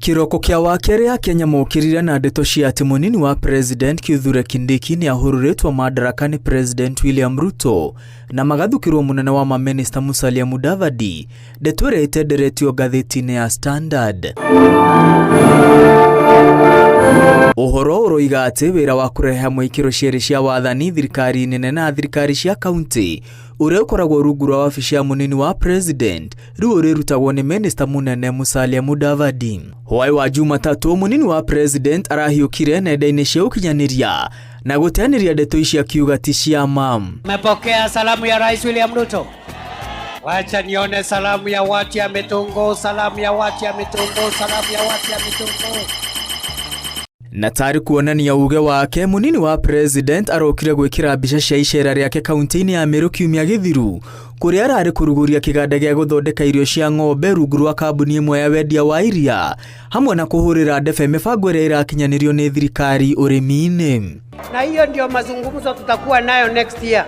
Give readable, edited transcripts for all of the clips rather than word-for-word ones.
Kiroko kia wakere ya Kenya mokirira na ndeto cia ati munini wa President Kithure Kindiki ni ahururitwo madarakani President William Ruto na magathukirwo munene wa maminista Musalia Mudavadi. Ndeto ĩrĩa ĩtenderetio ngathĩti-inĩ ya Standard. Ũhoro ũroiga atĩ wĩra wa kũrehe hamwe ikĩro cierĩ cia wathani thirikari nene na thirikari cia kaunti ũrĩa ũkoragwo rungu rwa wabici ya munini wa President rĩu ũrĩrutagwo nĩ Minister munene Musalia Mudavadi. Hwaĩ wa Jumatatu munini wa President arahiũkire nenda-inĩ cia ũkinyanĩria na gũteanĩria ndeto ici akiuga ti cia mam. Mmepokea salamu ya Rais William Ruto? Wacha nione salamu ya watu ya Mitungo, salamu ya watu ya Mitungo, salamu ya watu ya Mitungo. Na tari kuonania uge wake munini wa President arokire gwikira mbica cia icera riake kaunti-inĩ ya Meru kiumia githiru kuria arari kuruguria kiganda gĩa guthondeka irio cia ng'ombe rungu rwa kambuni imwe ya wendia wa iria hamwe na kuhurira ndebe mibango ĩrĩa irakinyanĩrio nĩ thirikari ũrĩmi-inĩ. Na hiyo ndio mazungumzo tutakuwa nayo next year.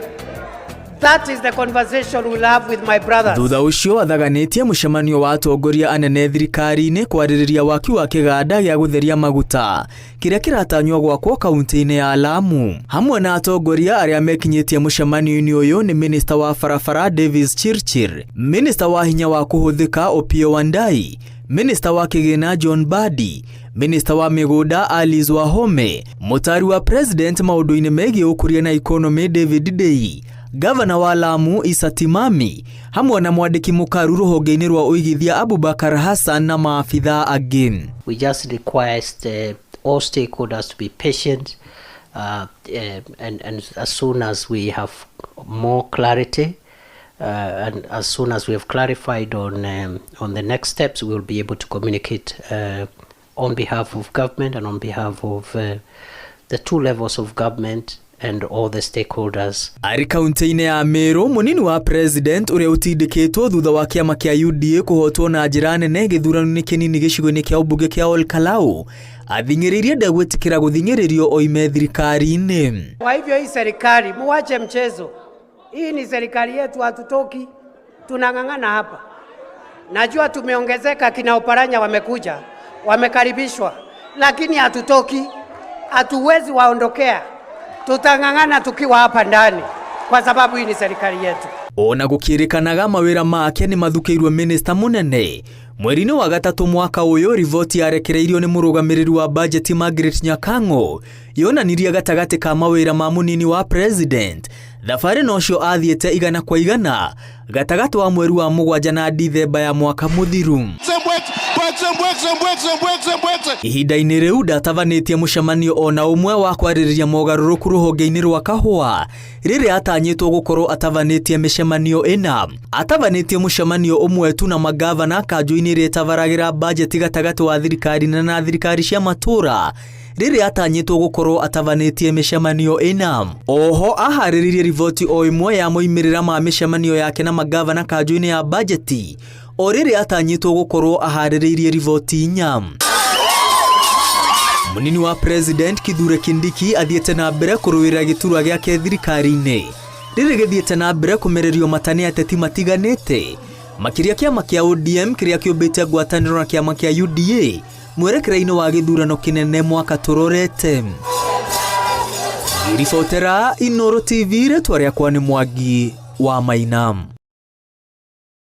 That is the conversation we'll have with my brothers. Thutha ucio athaganĩtie mũcemanio wa atongoria anene thirikari-inĩ kwarĩrĩria waki wa kĩganda gĩa gũtheria maguta kĩrĩa kĩratanywo gwakwo kaunti-inĩ ya Lamu. Hamwe na atongoria arĩa mekinyĩtie mũcemanio-inĩ ũyũ nĩ Minister wa barabara Davis Chirchir, Minister wa hinya wa kũhũthĩka Opiyo Wandayi, Minister wa kĩgĩna John Mbadi, Minister wa mĩgũnda Alice Wahome, mũtari wa President maũndũ-inĩ megiĩ ũkũria na economy David Ndei, Governor wa Lamu Issa Timami, hamwe na mwandĩki mũkaru rũhonge-inĩ rwa ũigithia Abubakar Hassan na maafitha angĩ. We just request all stakeholders to be patient and as soon as we have more clarity and as soon as we have clarified on the next steps, we will be able to communicate on behalf of government and on behalf of the two levels of government and all the stakeholders. Ari kaunti-inĩ ya Meru munini wa President ũrĩa ũtindĩkĩtwo thutha wa kĩama kĩa UDA kũhotwo na njĩra nene gĩthurano-inĩ kĩnini gĩcigo-inĩ kĩa ũmbunge kĩa Ol Kalou athing'ĩrĩirie ndegwĩtĩkĩra gũthing'ĩrĩrio oime thirikari-inĩ. Kwa hivyo hii serikali muache mchezo. Hii ni serikali yetu, hatutoki, tunang'ang'ana hapa. Najua tumeongezeka, kina Oparanya wamekuja, wamekaribishwa, lakini hatutoki, hatuwezi waondokea. Tutang'ang'ana tukiwa hapa ndani kwa sababu hii ni serikali yetu. Ona gũkĩrĩkanaga mawĩra make nĩ mathukĩirwo Minister munene. Mweri-inĩ wa gatatũ mwaka ũyũ riboti yarekereirio nĩ mũrũgamĩrĩri wa budget Margaret Nyakang'o yonanirie gatagatĩ ka mawĩra ma munini wa President thabarĩ nocio athiĩte igana kwa igana gatagatĩ wa mweri wa Mũgwanja na Dithemba ya mwaka mũthiru. Ihinda-inĩ rĩu ndatabanĩtie mũcemanio ona ũmwe wa kwarĩrĩria mogarũrũku rũhonge-inĩ rwa kahũa rĩrĩa atanyĩtwo gũkorwo atabanĩtie mĩcemanio ĩna. Atabanĩtie mũcemanio ũmwe tu na magavana kanjũ-inĩ ĩrĩa ĩtabaragĩra budget gatagatĩ wa thirikari na thirikari cia matũra rĩrĩa atanyĩtwo gũkorwo atabanĩtie mĩcemanio ĩna. Oho aharĩrĩirie riboti o ĩmwe ya moimĩrĩra ma mĩcemanio yake na magavana kanjũ-inĩ ya budget o rĩrĩa atanyĩtwo gũkorwo aharĩrĩirie riboti 4. Munini wa President Kithure Kindiki athiĩte na mbere kũrũĩrĩra gĩturwa gĩake thirikari-inĩ rĩrĩa gĩthiĩte na mbere kũmererio matane ateti matiganĩte makĩria kĩama kĩa ODM kĩrĩa kĩũmbĩte ngwatanĩro na kĩama kĩa UDA mwerekera-inĩ wa gĩthurano kĩnene mwaka tũrorete. Ribotera Inooro TV rĩtwa rĩakwa nĩ Mwangi wa Mainam.